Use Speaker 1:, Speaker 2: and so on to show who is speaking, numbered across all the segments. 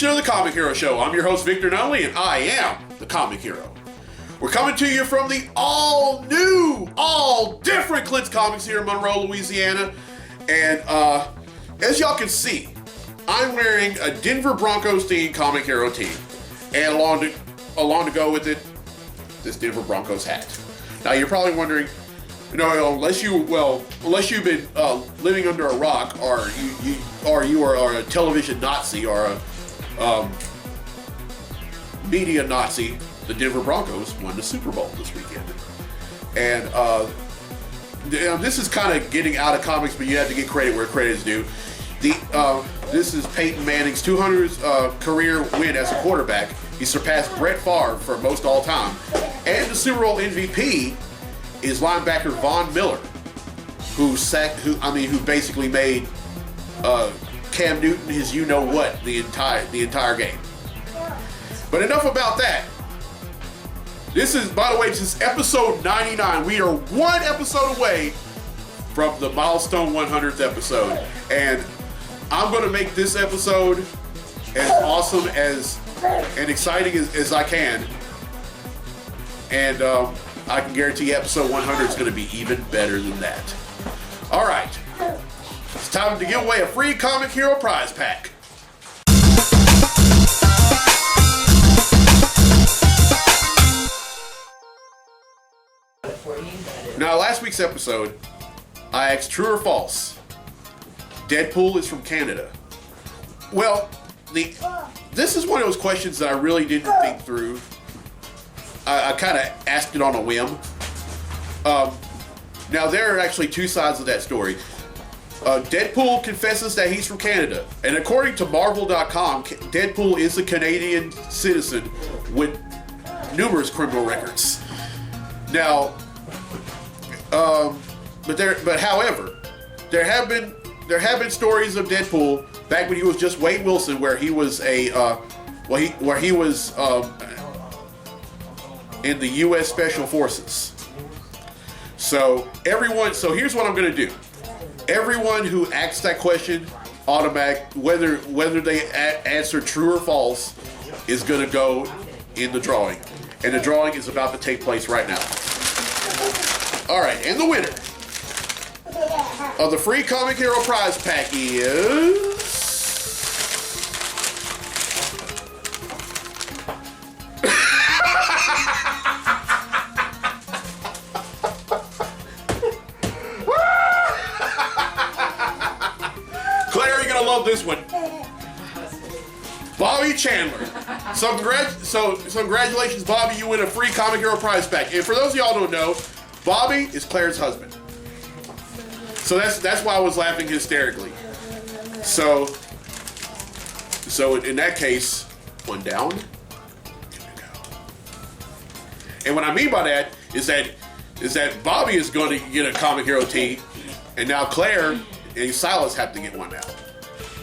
Speaker 1: edition of the Comic Hero Show. I'm your host, Victor Nunley, and I am the Comic Hero. We're coming to you from the all-new, all-different Clint's Comics here in Monroe, Louisiana. And as y'all can see, I'm wearing a Denver Broncos themed Comic Hero tee. And along to go with it, this Denver Broncos hat. Now, you're probably wondering, unless you've been living under a rock, or you are a television Nazi or a media Nazi, the Denver Broncos won the Super Bowl this weekend. And this is kind of getting out of comics, but you have to get credit where credit is due. This is Peyton Manning's 200th career win as a quarterback. He surpassed Brett Favre for most all time. And the Super Bowl MVP is linebacker Von Miller, who basically made Cam Newton his you-know-what the entire game. But enough about that. This is episode 99. We are one episode away from the milestone 100th episode. And I'm going to make this episode as awesome and exciting as I can. And I can guarantee you episode 100 is going to be even better than that. All right. It's time to give away a free Comic Hero prize pack. Now, last week's episode, I asked true or false. Deadpool is from Canada. Well, this is one of those questions that I really didn't think through. I kind of asked it on a whim. Now, there are actually two sides of that story. Deadpool confesses that he's from Canada. And according to Marvel.com, Deadpool is a Canadian citizen with numerous criminal records. Now, however, there have been stories of Deadpool back when he was just Wade Wilson, where he was in the U.S. Special Forces. So here's what I'm going to do. Everyone who asks that question, whether they answer true or false, is going to go in the drawing. And the drawing is about to take place right now. All right, and the winner of the free Comic Hero prize pack is... Claire, you're gonna love this one. Bobby Chandler. So congratulations, Bobby. You win a free Comic Hero prize pack. And for those of y'all who don't know, Bobby is Claire's husband. So that's why I was laughing hysterically. So in that case, one down, two to go. And what I mean by that is that Bobby is going to get a Comic Hero tee, and now Claire and Silas have to get one now.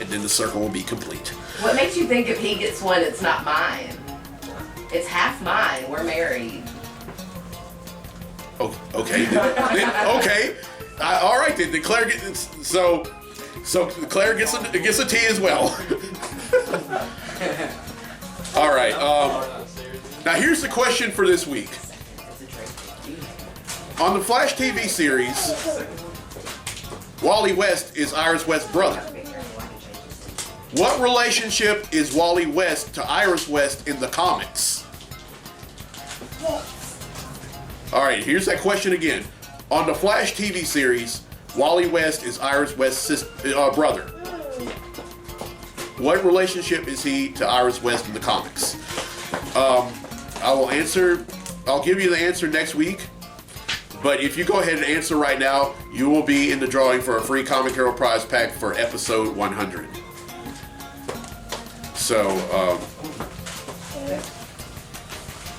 Speaker 1: And then the circle will be complete.
Speaker 2: What makes you think if he gets one, it's not mine? It's half mine. We're married.
Speaker 1: Oh, okay. Okay. All right then. Claire gets so Claire gets a T as well. All right. Now here's the question for this week. On the Flash TV series, Wally West is Iris West's brother. What relationship is Wally West to Iris West in the comics? All right, here's that question again. On the Flash TV series, Wally West is Iris West's brother. What relationship is he to Iris West in the comics? I'll give you the answer next week. But if you go ahead and answer right now, you will be in the drawing for a free Comic Hero prize pack for episode 100. So,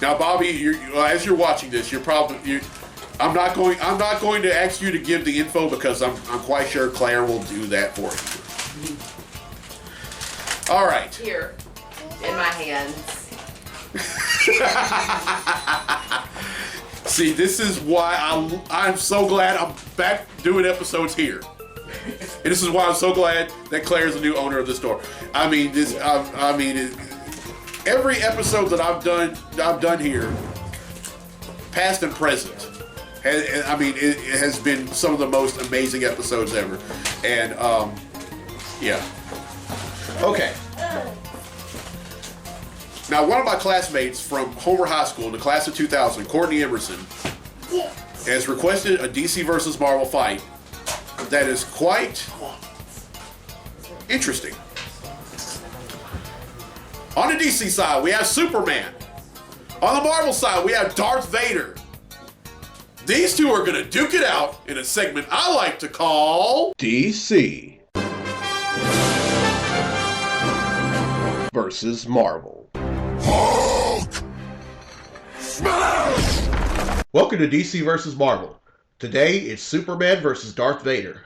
Speaker 1: now, Bobby, as you're watching this, I'm not going to ask you to give the info because I'm quite sure Claire will do that for you. All right.
Speaker 2: Here, in my hands.
Speaker 1: See, this is why I'm so glad I'm back doing episodes here. And this is why I'm so glad that Claire is the new owner of the store. I mean, every episode that I've done here, past and present, it has been some of the most amazing episodes ever. And yeah. Okay. Now, one of my classmates from Homer High School in the class of 2000, Courtney Emerson, has requested a DC versus Marvel fight that is quite interesting. On the DC side, we have Superman. On the Marvel side, we have Darth Vader. These two are going to duke it out in a segment I like to call DC versus Marvel. Hulk smash! Welcome to DC versus Marvel. Today, it's Superman versus Darth Vader.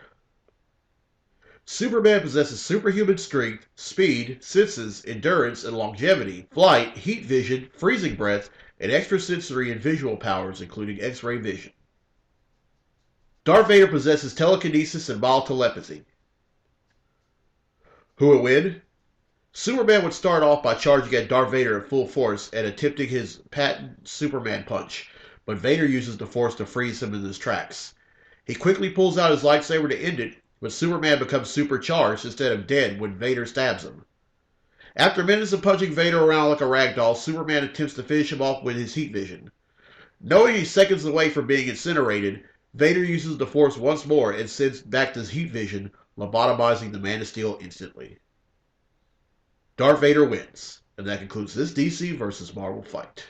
Speaker 1: Superman possesses superhuman strength, speed, senses, endurance, and longevity, flight, heat vision, freezing breath, and extrasensory and visual powers, including X-ray vision. Darth Vader possesses telekinesis and mild telepathy. Who would win? Superman would start off by charging at Darth Vader at full force and attempting his patent Superman punch, but Vader uses the Force to freeze him in his tracks. He quickly pulls out his lightsaber to end it, but Superman becomes supercharged instead of dead when Vader stabs him. After minutes of punching Vader around like a ragdoll, Superman attempts to finish him off with his heat vision. Knowing he's seconds away from being incinerated, Vader uses the Force once more and sends back his heat vision, lobotomizing the Man of Steel instantly. Darth Vader wins, and that concludes this DC versus Marvel fight.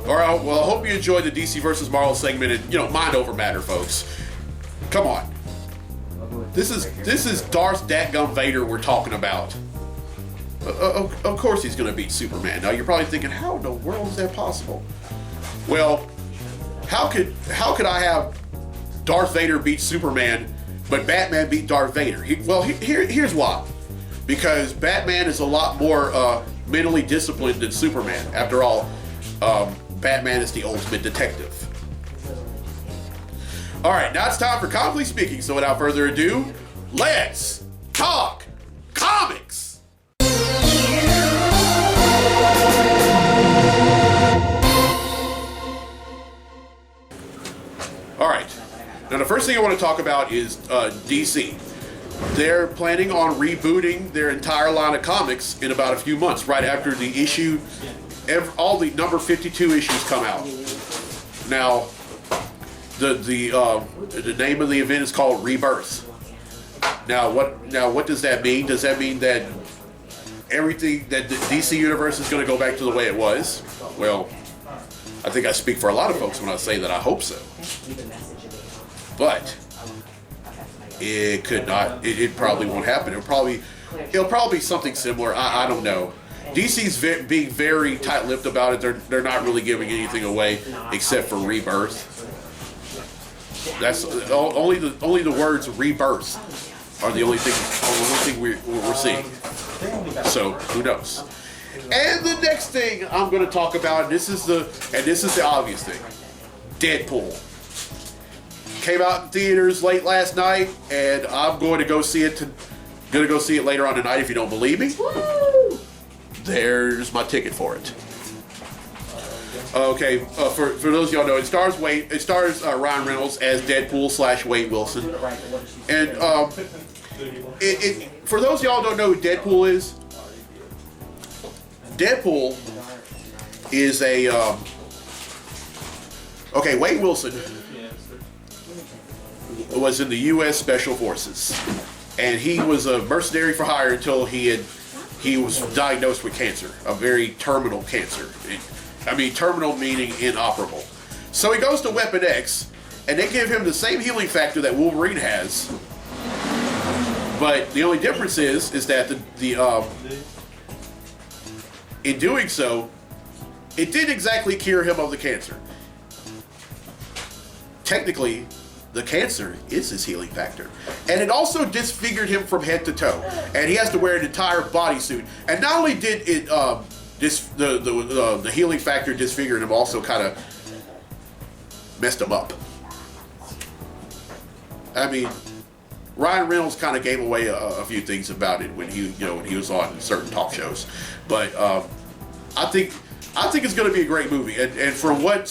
Speaker 1: All right, well, I hope you enjoyed the DC versus Marvel segment, and mind over matter, folks. Come on, this is Darth Dadgum Vader we're talking about. Of course he's going to beat Superman. Now you're probably thinking, how in the world is that possible? Well, how could I have Darth Vader beat Superman, but Batman beat Darth Vader? Here's why. Because Batman is a lot more mentally disciplined than Superman. After all, Batman is the ultimate detective. All right, now it's time for Comically Speaking. So without further ado, let's talk comics. All right. Now the first thing I want to talk about is DC. They're planning on rebooting their entire line of comics in about a few months, right after the issue. All the number 52 issues come out. Now, the name of the event is called Rebirth. Now what does that mean? Does that mean that everything that the DC universe is going to go back to the way it was? Well, I think I speak for a lot of folks when I say that I hope so. But it could not. It probably won't happen. It'll probably be something similar. I don't know. DC's being very tight-lipped about it. They're not really giving anything away except for Rebirth. That's only the words Rebirth are the only thing we're seeing. So who knows? And the next thing I'm going to talk about, and this is the obvious thing, Deadpool. Came out in theaters late last night, and I'm going to go see it. Going to go see it later on tonight. If you don't believe me, woo! There's my ticket for it. Okay, for those of y'all know, it stars Ryan Reynolds as Deadpool / Wade Wilson, and for those of y'all who don't know who Deadpool is, Deadpool is a Wade Wilson was in the U.S. Special Forces, and he was a mercenary for hire until he was diagnosed with cancer, a very terminal cancer. Terminal meaning inoperable. So he goes to Weapon X, and they give him the same healing factor that Wolverine has, but the only difference is that in doing so, it didn't exactly cure him of the cancer. Technically, the cancer is his healing factor. And it also disfigured him from head to toe. And he has to wear an entire bodysuit. And not only did it the healing factor disfigure him, also kind of messed him up. I mean, Ryan Reynolds kind of gave away a few things about it when he was on certain talk shows, but I think it's going to be a great movie. And from what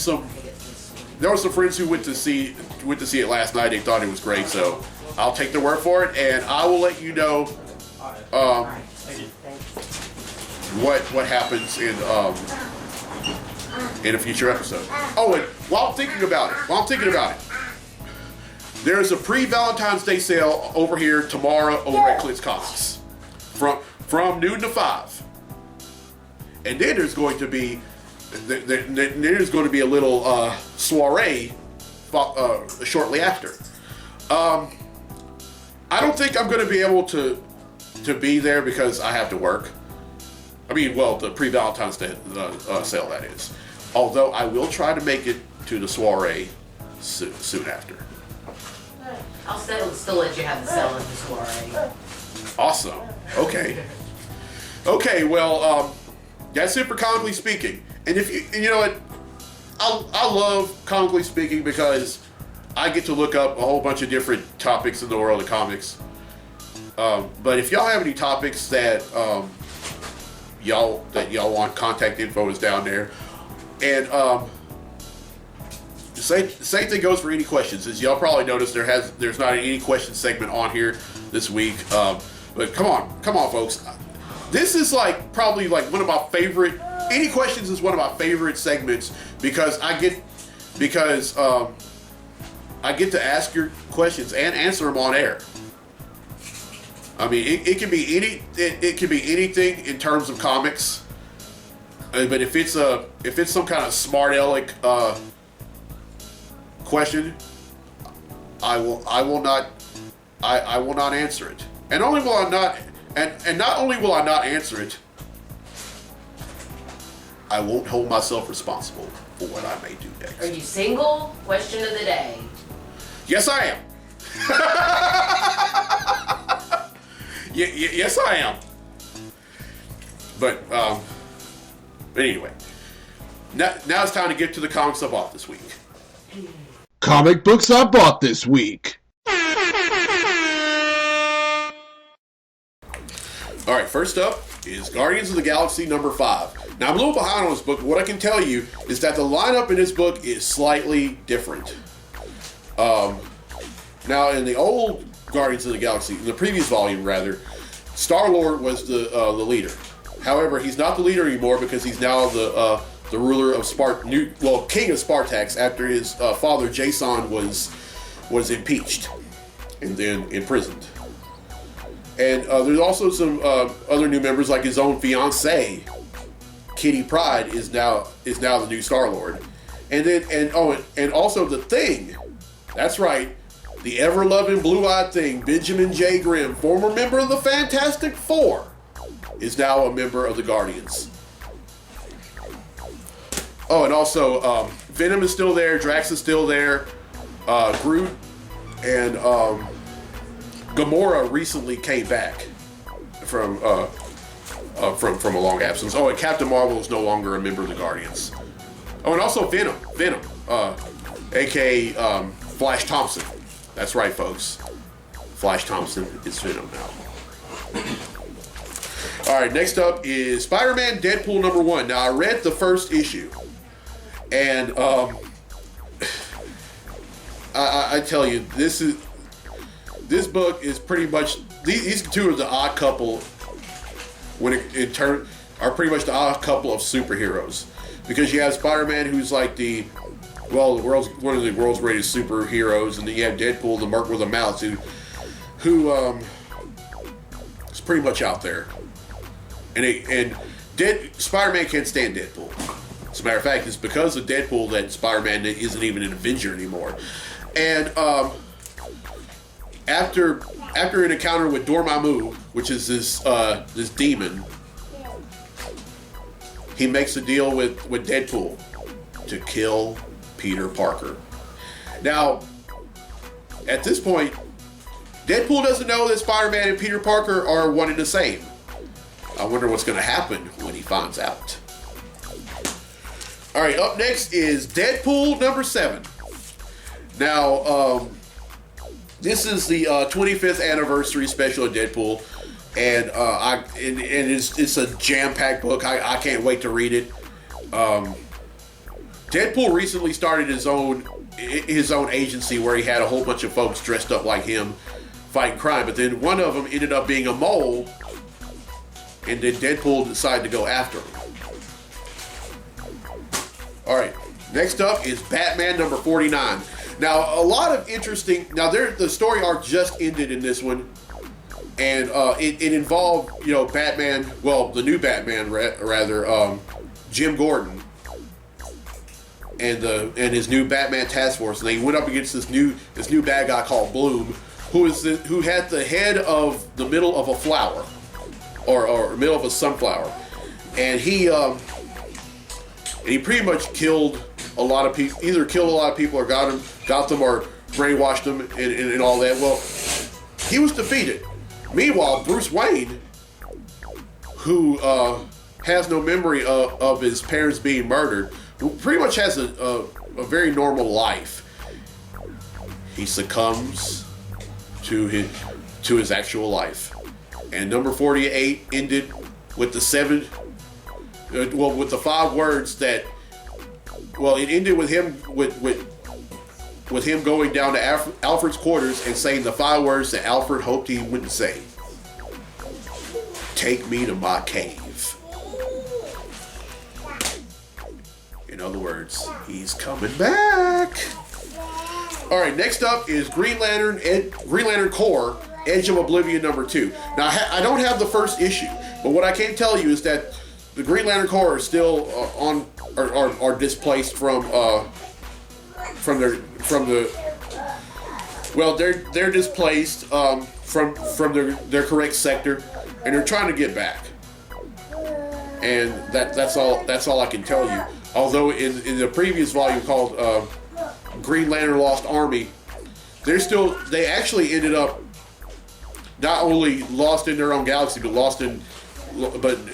Speaker 1: there were some friends who went to see it last night. They thought it was great, so I'll take their word for it, and I will let you know what happens in a future episode. Oh, and while I'm thinking about it, there's a pre-Valentine's Day sale over here tomorrow over at Clint's Comics from noon to 5, and then there's going to be a little soiree shortly after. I don't think I'm going to be able to be there because I have to work. I mean, well, the pre-Valentine's Day sale, that is. Although I will try to make it to the soiree soon after.
Speaker 2: I'll still let you have the sale at the soiree.
Speaker 1: Awesome. Okay. Well, that's it for Comically Speaking. And you know what, I love Comically Speaking because I get to look up a whole bunch of different topics in the world of comics. But if y'all have any topics that y'all want, contact info is down there. And the same thing goes for any questions. As y'all probably noticed, there's not any question segment on here this week. But come on, folks. This is probably one of my favorite. Any questions is one of my favorite segments because I get to ask your questions and answer them on air. I mean, it can be anything in terms of comics. But if it's some kind of smart aleck question, I will not answer it. And not only will I not answer it, I won't hold myself responsible for what I may do next.
Speaker 2: Are you single? Question of the day.
Speaker 1: Yes, I am. Yes, I am. But anyway, now it's time to get to the comics I bought this week.
Speaker 3: Comic books I bought this week.
Speaker 1: All right, first up is Guardians of the Galaxy number 5. Now, I'm a little behind on this book, but what I can tell you is that the lineup in this book is slightly different. Now, in the old Guardians of the Galaxy, in the previous volume, rather, Star-Lord was the leader. However, he's not the leader anymore because he's now the ruler of king of Spartax after his father Jason was impeached and then imprisoned. And there's also some other new members, like his own fiancée, Kitty Pryde, is now the new Star-Lord. And also the Thing. That's right. The ever-loving blue-eyed Thing, Benjamin J. Grimm, former member of the Fantastic Four, is now a member of the Guardians. Oh, and also Venom is still there, Drax is still there, Groot and Gamora recently came back from a long absence. Oh, and Captain Marvel is no longer a member of the Guardians. Oh, and also Venom, aka Flash Thompson. That's right, folks. Flash Thompson is Venom now. All right, next up is Spider-Man Deadpool number 1. Now, I read the first issue, and I tell you, this book is pretty much, these two are the odd couple are pretty much the odd couple of superheroes, because you have Spider-Man, who's like one of the world's greatest superheroes, and then you have Deadpool, the merc with a mouth, who is pretty much out there. And Spider-Man can't stand Deadpool. As a matter of fact, it's because of Deadpool that Spider-Man isn't even an Avenger anymore. And after an encounter with Dormammu, which is this demon, he makes a deal with Deadpool to kill Peter Parker. Now, at this point, Deadpool doesn't know that Spider-Man and Peter Parker are one and the same. I wonder what's going to happen when he finds out. All right, up next is Deadpool number 7. Now, this is the 25th anniversary special of Deadpool, and it's a jam-packed book. I can't wait to read it. Deadpool recently started his own agency where he had a whole bunch of folks dressed up like him fighting crime, but then one of them ended up being a mole, and then Deadpool decided to go after him. All right, next up is Batman number 49. Now, a lot of interesting. Now, the story arc just ended in this one, and it involved, Batman. Well, the new Batman, rather, Jim Gordon, and his new Batman task force, and they went up against this new bad guy called Bloom, who had the head of the middle of a flower, or middle of a sunflower, and he pretty much killed a lot of people. Either killed a lot of people or got them or brainwashed them and all that. Well, he was defeated. Meanwhile, Bruce Wayne, who has no memory of his parents being murdered, who pretty much has a very normal life, he succumbs to his actual life. And number 48 ended with the 5 words that. Well, it ended with him with him going down to Alfred's quarters and saying the 5 words that Alfred hoped he wouldn't say. Take me to my cave. In other words, he's coming back. All right, next up is Green Lantern Corps, Edge of Oblivion number 2. Now, I don't have the first issue, but what I can tell you is that the Green Lantern Corps are still are displaced from they're displaced from their correct sector, and they're trying to get back. And that's all I can tell you. Although in the previous volume called Green Lantern Lost Army, they actually ended up not only lost in their own galaxy, but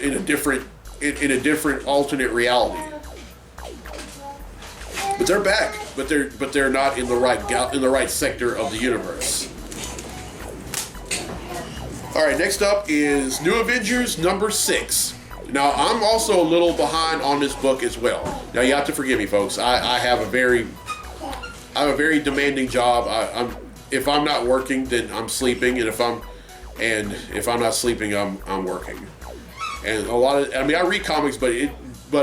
Speaker 1: in a different alternate reality. But they're back, but they're not in the right sector of the universe. All right, next up is New Avengers number 6. Now, I'm also a little behind on this book as well. Now, you have to forgive me, folks. I have a very demanding job. If I'm not working, then I'm sleeping, and if I'm not sleeping, I'm working. And I read comics, but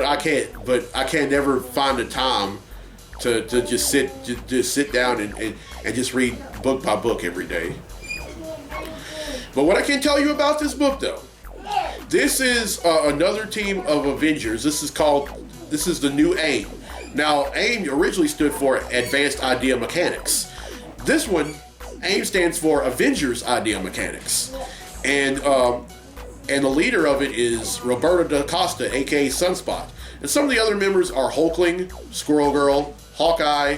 Speaker 1: I can't never find the time to just sit down and just read book by book every day. But what I can tell you about this book, though, this is another team of Avengers. This is the new AIM. Now, AIM originally stood for Advanced Idea Mechanics. This one, AIM stands for Avengers Idea Mechanics, and the leader of it is Roberto da Costa, aka Sunspot. And some of the other members are Hulkling, Squirrel Girl, Hawkeye,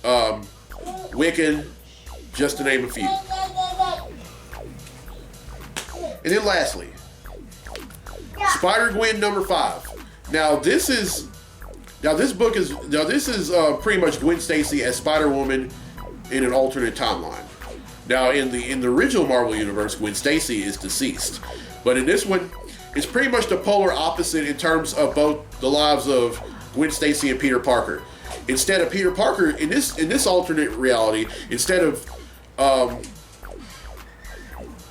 Speaker 1: Wiccan, just to name a few. And then lastly, Spider-Gwen number 5. Now this is pretty much Gwen Stacy as Spider-Woman in an alternate timeline. Now in the original Marvel Universe, Gwen Stacy is deceased. But in this one, it's pretty much the polar opposite in terms of both the lives of Gwen Stacy and Peter Parker. Instead of Peter Parker, in this alternate reality, instead of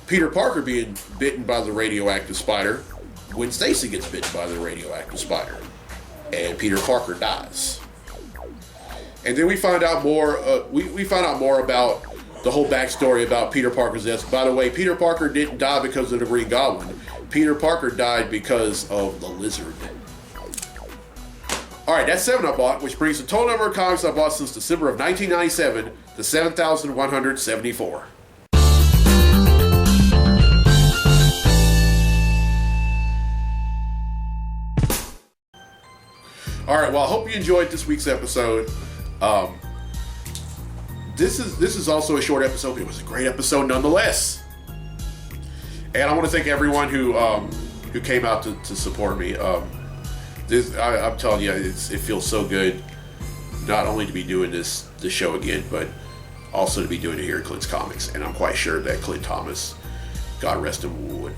Speaker 1: Peter Parker being bitten by the radioactive spider, Gwen Stacy gets bitten by the radioactive spider, and Peter Parker dies. And then we find out more. We find out more about the whole backstory about Peter Parker's death. By the way, Peter Parker didn't die because of the Green Goblin. Peter Parker died because of the Lizard. All right, that's 7 I bought, which brings the total number of comics I bought since December of 1997 to 7,174. All right, well, I hope you enjoyed this week's episode. This is also a short episode, but it was a great episode nonetheless. And I want to thank everyone who came out to support me. I'm telling you, it feels so good not only to be doing this show again, but also to be doing it here at Clint's Comics. And I'm quite sure that Clint Thomas, God rest him, would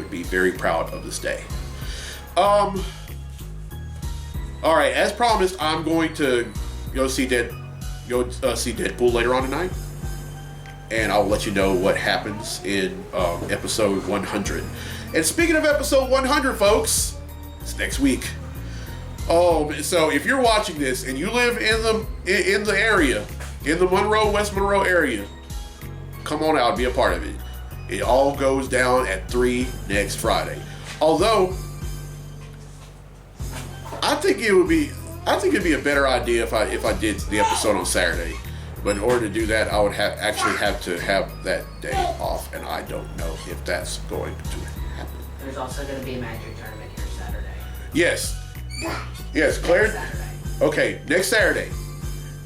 Speaker 1: be very proud of this day. All right, as promised, I'm going to go see Deadpool later on tonight, and I'll let you know what happens in episode 100. And speaking of episode 100, folks, it's next week. So if you're watching this and you live in the area, in the West Monroe area, come on out and be a part of it. It all goes down at 3 next Friday. Although I think it'd be a better idea if I did the episode on Saturday. But in order to do that, I would have to have that day off, and I don't know if that's going to happen.
Speaker 2: There's also going to be a Magic tournament here Saturday.
Speaker 1: Yes, Claire.
Speaker 2: Saturday.
Speaker 1: Okay, next Saturday.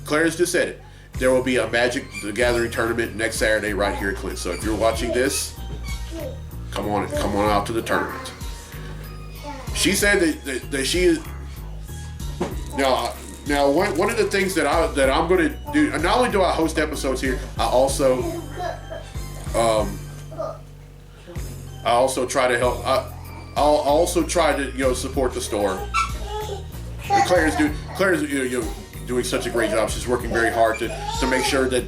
Speaker 1: Claire's just said it. There will be a Magic the Gathering tournament next Saturday right here at Clint. So if you're watching this, come on out to the tournament. She said that she is. Now, one of the things that I'm going to do, not only do I host episodes here, I also try to help. I'll also try to support the store. And Claire's doing such a great job. She's working very hard to make sure that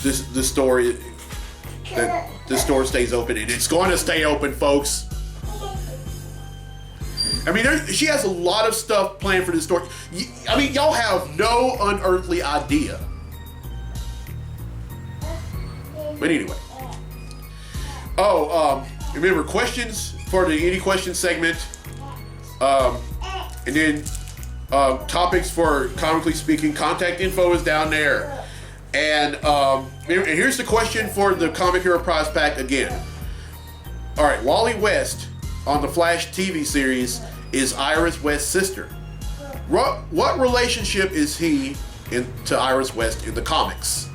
Speaker 1: this store stays open, and it's going to stay open, folks. I mean, she has a lot of stuff planned for this store. I mean, y'all have no unearthly idea. But anyway. Remember, questions for the Any Questions segment. And then topics for Comically Speaking. Contact info is down there. And here's the question for the Comic Hero Prize Pack again. All right, Wally West on the Flash TV series is Iris West's sister. What relationship is he to Iris West in the comics?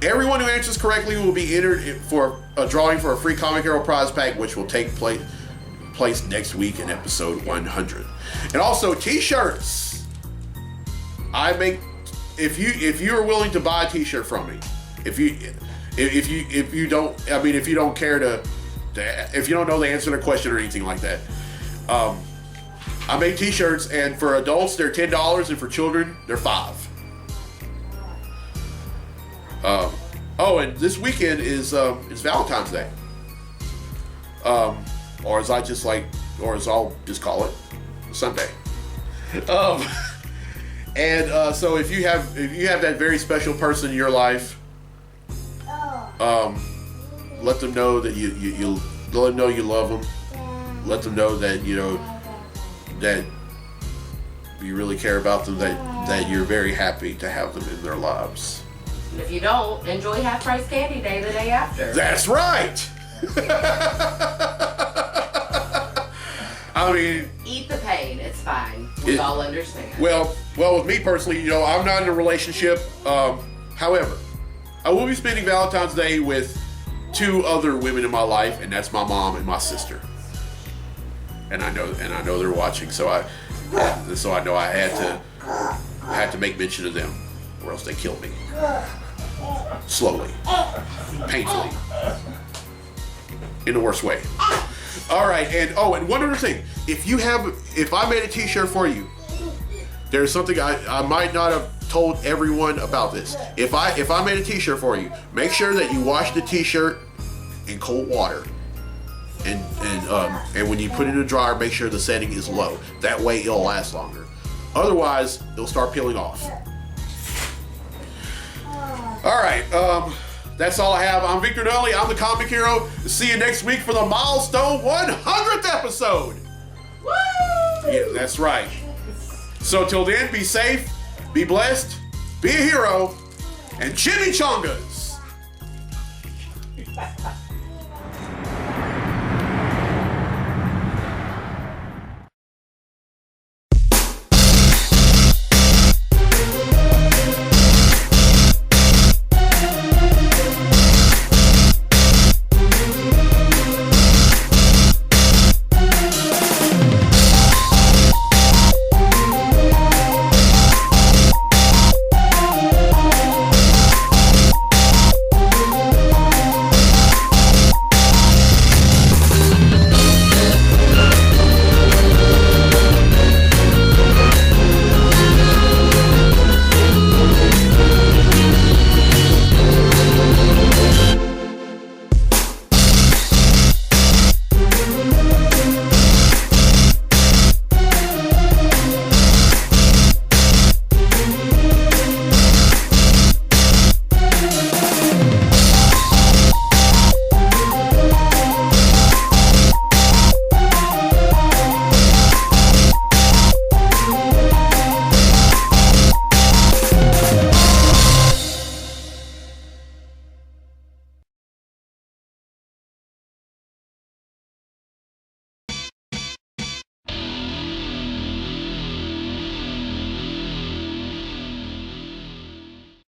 Speaker 1: Everyone who answers correctly will be entered for a drawing for a free Comic Hero Prize Pack, which will take place next week in episode 100. And also T-shirts. If you are willing to buy a T-shirt from me, if you don't know the answer to the question or anything like that, I make T-shirts, and for adults they're $10, and for children they're $5. And this weekend is Valentine's Day, or as I'll just call it, Sunday. So if you have that very special person in your life, let them know that you let them know you love them. Let them know that that you really care about them, that you're very happy to have them in their lives.
Speaker 2: And if you don't, enjoy Half Price Candy Day the day after.
Speaker 1: That's right! I mean,
Speaker 2: eat the pain, it's fine. We all understand.
Speaker 1: Well, with me personally, I'm not in a relationship. However, I will be spending Valentine's Day with 2 other women in my life, and that's my mom and my sister. And I know they're watching, so I know I had to make mention of them, or else they kill me slowly, painfully, in the worst way. All right, and one other thing: if I made a T-shirt for you, there's something I might not have told everyone about this. If I made a T-shirt for you, make sure that you wash the T-shirt in cold water. And when you put it in a dryer, make sure the setting is low. That way it'll last longer. Otherwise, it'll start peeling off. All right, that's all I have. I'm Victor Donnelly. I'm the Comic Hero. See you next week for the milestone 100th episode. Woo! Yeah, that's right. So till then, be safe, be blessed, be a hero, and chimichangas.